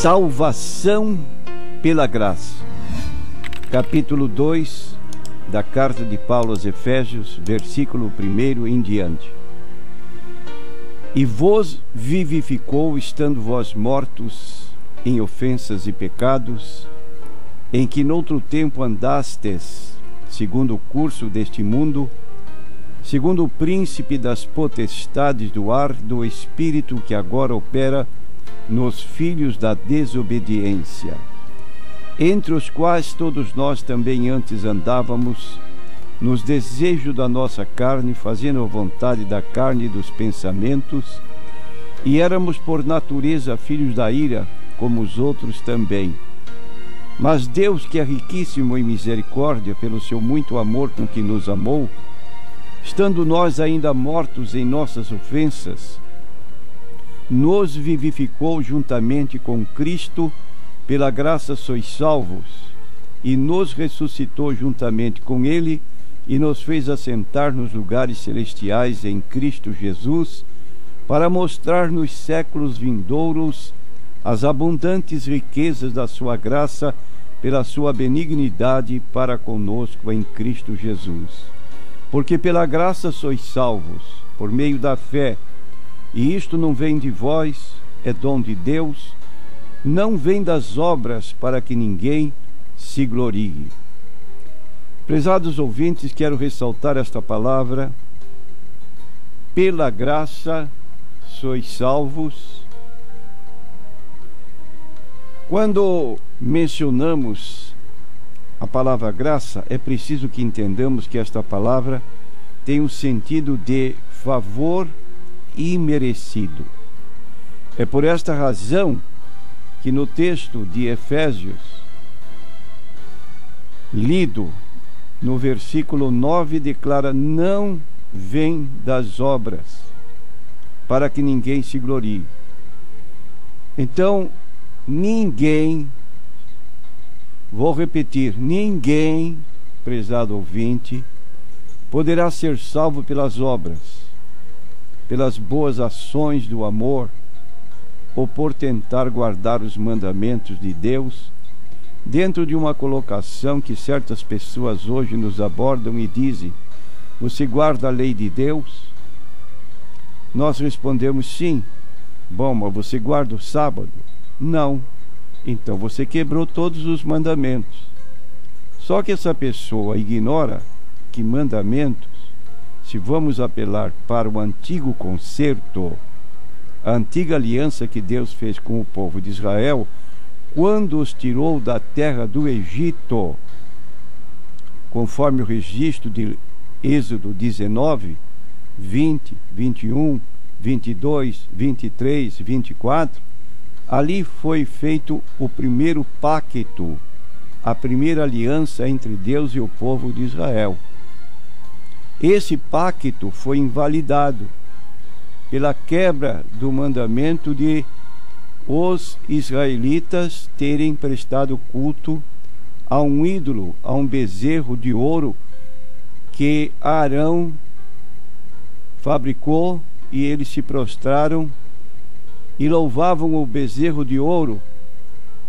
Salvação pela graça. Capítulo 2 da carta de Paulo aos Efésios, versículo 1 em diante. E vos vivificou, estando vós mortos em ofensas e pecados, em que noutro tempo andastes, segundo o curso deste mundo, segundo o príncipe das potestades do ar, do espírito que agora opera nos filhos da desobediência, entre os quais todos nós também antes andávamos, nos desejos da nossa carne, fazendo a vontade da carne e dos pensamentos, e éramos por natureza filhos da ira, como os outros também. Mas Deus, que é riquíssimo em misericórdia, pelo seu muito amor com que nos amou, estando nós ainda mortos em nossas ofensas, nos vivificou juntamente com Cristo, pela graça sois salvos, e nos ressuscitou juntamente com Ele, e nos fez assentar nos lugares celestiais em Cristo Jesus, para mostrar nos séculos vindouros as abundantes riquezas da sua graça, pela sua benignidade para conosco em Cristo Jesus. Porque pela graça sois salvos, por meio da fé, e isto não vem de vós, é dom de Deus, não vem das obras, para que ninguém se glorie. Prezados ouvintes, quero ressaltar esta palavra: pela graça sois salvos. Quando mencionamos a palavra graça, é preciso que entendamos que esta palavra tem um sentido de favor imerecido. É por esta razão que no texto de Efésios, lido no versículo 9, declara: não vem das obras, para que ninguém se glorie. Então, ninguém, vou repetir, ninguém, prezado ouvinte, poderá ser salvo pelas obras, pelas boas ações do amor, ou por tentar guardar os mandamentos de Deus, dentro de uma colocação que certas pessoas hoje nos abordam e dizem: você guarda a lei de Deus? Nós respondemos sim. Bom, mas você guarda o sábado? Não. Então você quebrou todos os mandamentos. Só que essa pessoa ignora que mandamentos, se vamos apelar para o antigo concerto, a antiga aliança que Deus fez com o povo de Israel, quando os tirou da terra do Egito, conforme o registro de Êxodo 19, 20, 21, 22, 23, 24, ali foi feito o primeiro pacto, a primeira aliança entre Deus e o povo de Israel. Esse pacto foi invalidado pela quebra do mandamento de os israelitas terem prestado culto a um ídolo, a um bezerro de ouro que Arão fabricou, e eles se prostraram e louvavam o bezerro de ouro,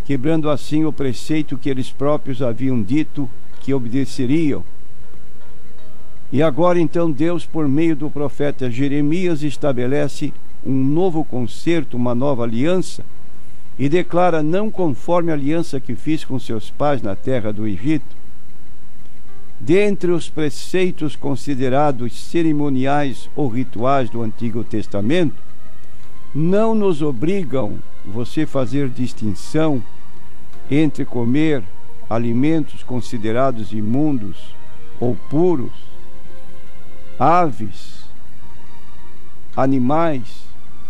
quebrando assim o preceito que eles próprios haviam dito que obedeceriam. E agora então Deus, por meio do profeta Jeremias, estabelece um novo concerto, uma nova aliança, e declara: não conforme a aliança que fiz com seus pais na terra do Egito. Dentre os preceitos considerados cerimoniais ou rituais do Antigo Testamento, não nos obrigam você fazer distinção entre comer alimentos considerados imundos ou puros, aves, animais,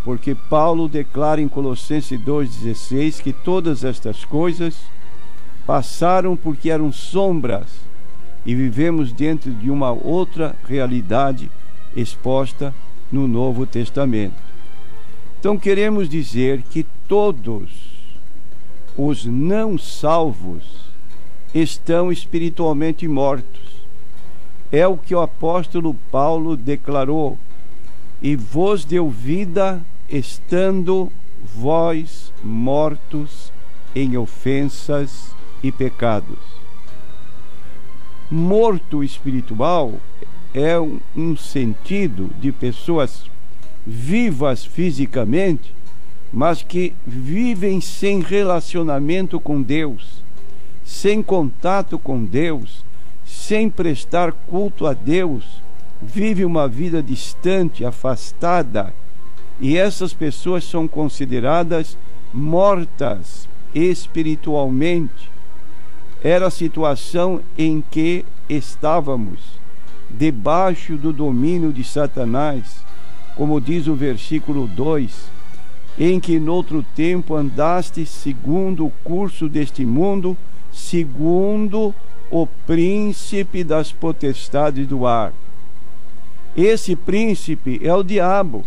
porque Paulo declara em Colossenses 2,16 que todas estas coisas passaram porque eram sombras, e vivemos dentro de uma outra realidade exposta no Novo Testamento. Então queremos dizer que todos os não salvos estão espiritualmente mortos. É o que o apóstolo Paulo declarou: e vos deu vida, estando vós mortos em ofensas e pecados. Morto espiritual é um sentido de pessoas vivas fisicamente, mas que vivem sem relacionamento com Deus, sem contato com Deus, sem prestar culto a Deus, vive uma vida distante, afastada, e essas pessoas são consideradas mortas espiritualmente. Era a situação em que estávamos, debaixo do domínio de Satanás, como diz o versículo 2, em que noutro tempo andaste segundo o curso deste mundo, segundo o príncipe das potestades do ar. Esse príncipe é o diabo,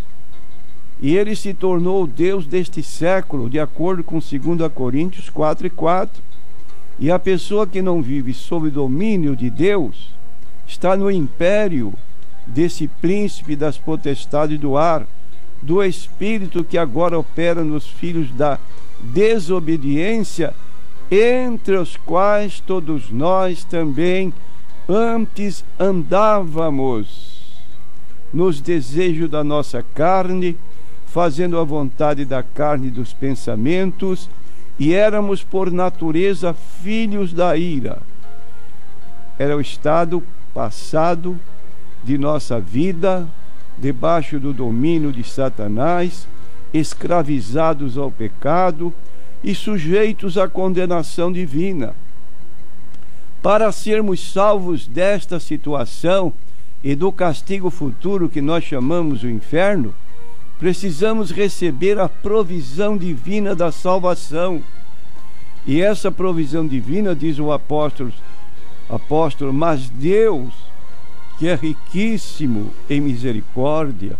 e ele se tornou o Deus deste século, de acordo com 2 Coríntios 4:4. E a pessoa que não vive sob o domínio de Deus está no império desse príncipe das potestades do ar, do espírito que agora opera nos filhos da desobediência, entre os quais todos nós também antes andávamos, nos desejos da nossa carne, fazendo a vontade da carne e dos pensamentos, e éramos por natureza filhos da ira. Era o estado passado de nossa vida, debaixo do domínio de Satanás, escravizados ao pecado e sujeitos à condenação divina. Para sermos salvos desta situação e do castigo futuro que nós chamamos o inferno, precisamos receber a provisão divina da salvação. E essa provisão divina, diz o apóstolo, mas Deus, que é riquíssimo em misericórdia,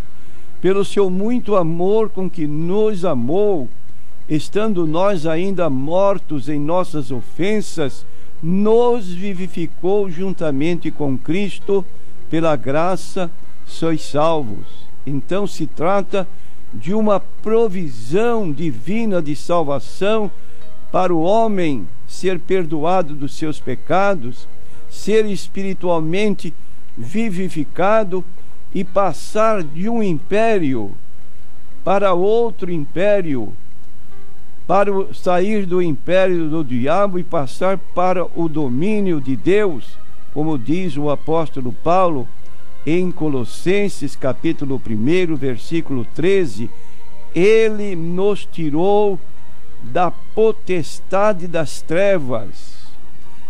pelo seu muito amor com que nos amou, estando nós ainda mortos em nossas ofensas, nos vivificou juntamente com Cristo, pela graça sois salvos. Então se trata de uma provisão divina de salvação para o homem ser perdoado dos seus pecados, ser espiritualmente vivificado e passar de um império para outro império, para sair do império do diabo e passar para o domínio de Deus, como diz o apóstolo Paulo em Colossenses capítulo 1, versículo 13, ele nos tirou da potestade das trevas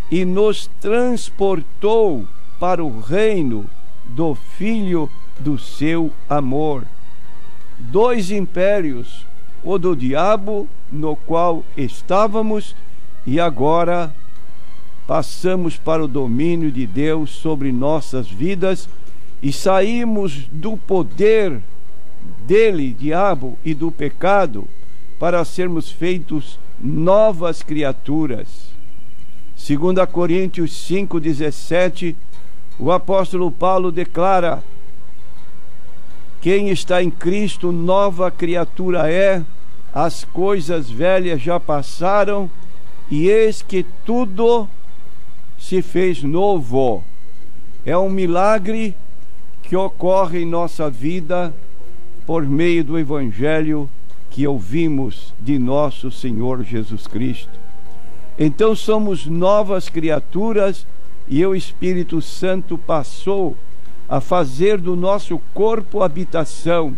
e nos transportou para o reino do Filho do seu amor. Dois impérios, o do diabo, no qual estávamos, e agora passamos para o domínio de Deus sobre nossas vidas e saímos do poder dele, diabo, e do pecado, para sermos feitos novas criaturas. 2 Coríntios 5,17, o apóstolo Paulo declara: quem está em Cristo, nova criatura é, as coisas velhas já passaram, e eis que tudo se fez novo. É um milagre que ocorre em nossa vida por meio do Evangelho que ouvimos de nosso Senhor Jesus Cristo. Então somos novas criaturas e o Espírito Santo passou a fazer do nosso corpo habitação.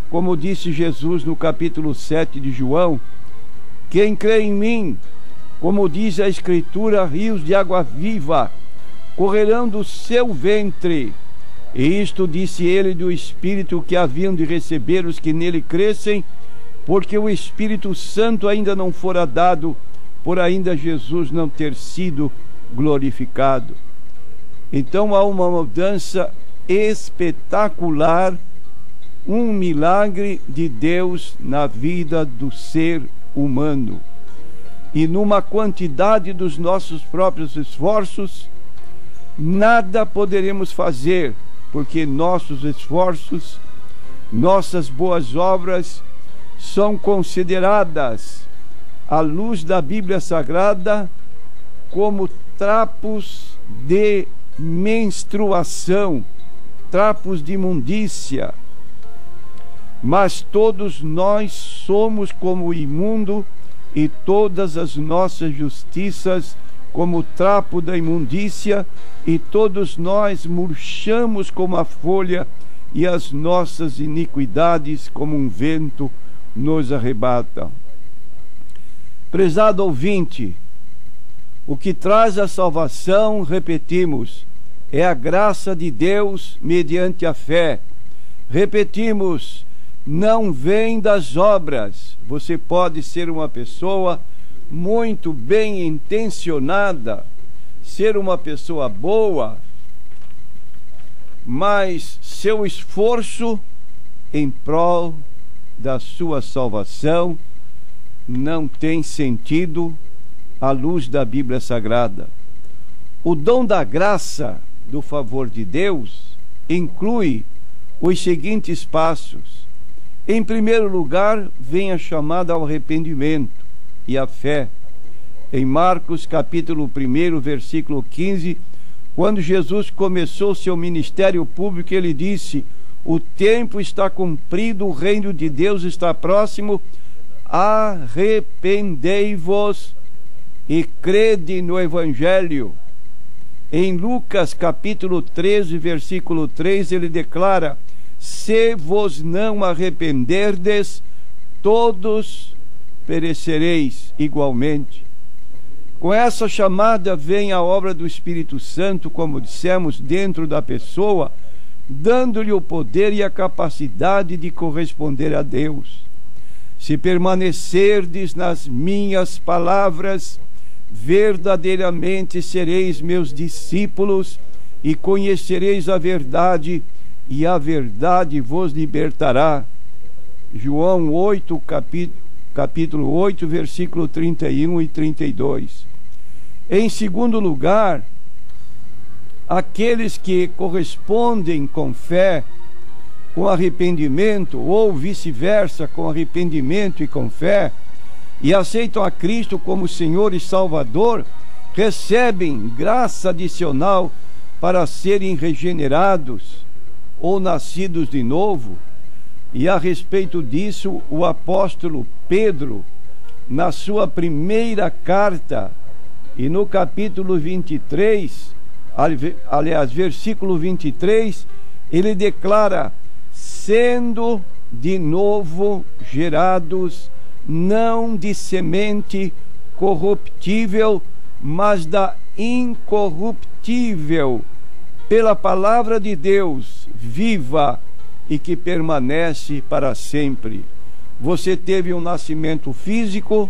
Como disse Jesus no capítulo 7 de João: quem crê em mim, como diz a Escritura, rios de água viva correrão do seu ventre. E isto disse ele do Espírito que haviam de receber os que nele crescem, porque o Espírito Santo ainda não fora dado, por ainda Jesus não ter sido glorificado. Então há uma mudança espetacular, um milagre de Deus na vida do ser humano. E numa quantidade dos nossos próprios esforços, nada poderemos fazer, porque nossos esforços, nossas boas obras são consideradas à luz da Bíblia Sagrada, como trapos de menstruação, trapos de imundícia. Mas todos nós somos como o imundo, e todas as nossas justiças como o trapo da imundícia, e todos nós murchamos como a folha, e as nossas iniquidades como um vento nos arrebatam. Prezado ouvinte, o que traz a salvação, repetimos, é a graça de Deus mediante a fé. Repetimos, não vem das obras. Você pode ser uma pessoa muito bem intencionada, ser uma pessoa boa, mas seu esforço em prol da sua salvação não tem sentido à luz da Bíblia Sagrada. O dom da graça, do favor de Deus, inclui os seguintes passos. Em primeiro lugar, vem a chamada ao arrependimento e à fé. Em Marcos capítulo 1, versículo 15, quando Jesus começou seu ministério público, ele disse: o tempo está cumprido, o reino de Deus está próximo, arrependei-vos e crede no Evangelho. Em Lucas capítulo 13, versículo 3, ele declara: se vos não arrependerdes, todos perecereis igualmente. Com essa chamada vem a obra do Espírito Santo, como dissemos, dentro da pessoa, dando-lhe o poder e a capacidade de corresponder a Deus. Se permanecerdes nas minhas palavras, verdadeiramente sereis meus discípulos e conhecereis a verdade, e a verdade vos libertará. João 8, capítulo 8, versículo 31 e 32. Em segundo lugar, aqueles que correspondem com fé, com arrependimento, ou vice-versa, com arrependimento e com fé, e aceitam a Cristo como Senhor e Salvador, recebem graça adicional para serem regenerados ou nascidos de novo. E a respeito disso, o apóstolo Pedro, na sua primeira carta, e no capítulo 23, aliás, versículo 23, ele declara: sendo de novo gerados, não de semente corruptível, mas da incorruptível, pela palavra de Deus viva e que permanece para sempre. Você teve um nascimento físico,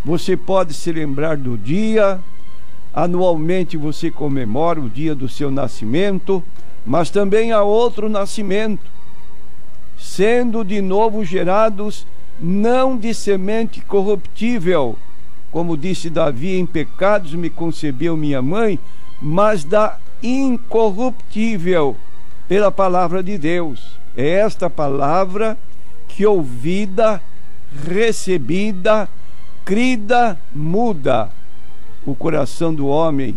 você pode se lembrar do dia, anualmente você comemora o dia do seu nascimento, mas também há outro nascimento, sendo de novo gerados, não de semente corruptível, como disse Davi: em pecados me concebeu minha mãe, mas da incorruptível, pela palavra de Deus. É esta palavra que, ouvida, recebida, crida, muda o coração do homem,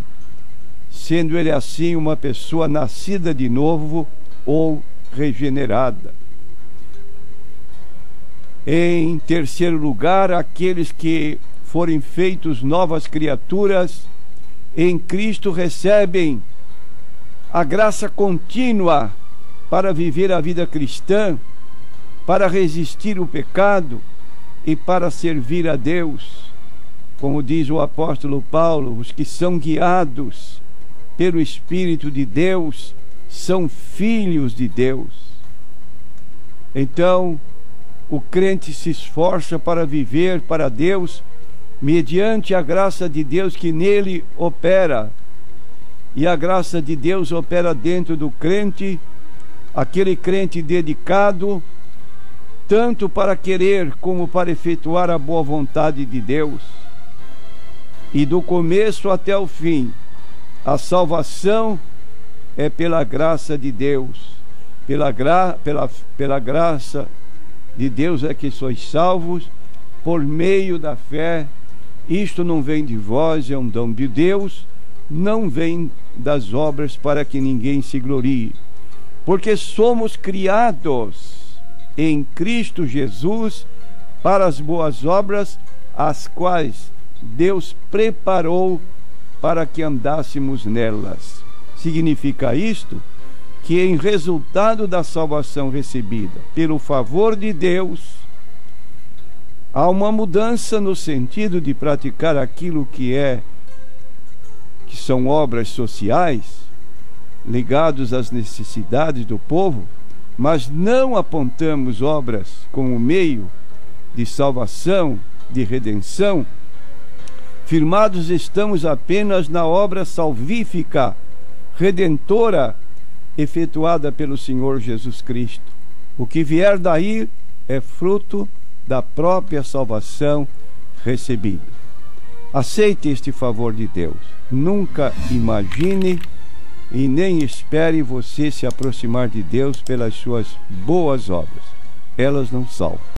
sendo ele assim uma pessoa nascida de novo ou regenerada. Em terceiro lugar, aqueles que forem feitos novas criaturas em Cristo recebem a graça contínua para viver a vida cristã, para resistir o pecado e para servir a Deus. Como diz o apóstolo Paulo, os que são guiados pelo Espírito de Deus são filhos de Deus. Então, o crente se esforça para viver para Deus, mediante a graça de Deus que nele opera. E a graça de Deus opera dentro do crente, aquele crente dedicado, tanto para querer como para efetuar a boa vontade de Deus. E do começo até o fim, a salvação é pela graça de Deus. Pela graça de Deus é que sois salvos, por meio da fé. Isto não vem de vós, é um dom de Deus, não vem das obras para que ninguém se glorie. Porque somos criados em Cristo Jesus para as boas obras, as quais Deus preparou para que andássemos nelas. Significa isto que, em resultado da salvação recebida pelo favor de Deus, há uma mudança no sentido de praticar aquilo que são obras sociais, ligados às necessidades do povo, mas não apontamos obras como meio de salvação, de redenção. Firmados estamos apenas na obra salvífica, redentora, efetuada pelo Senhor Jesus Cristo. O que vier daí é fruto da própria salvação recebida. Aceite este favor de Deus. Nunca imagine e nem espere você se aproximar de Deus pelas suas boas obras. Elas não salvam.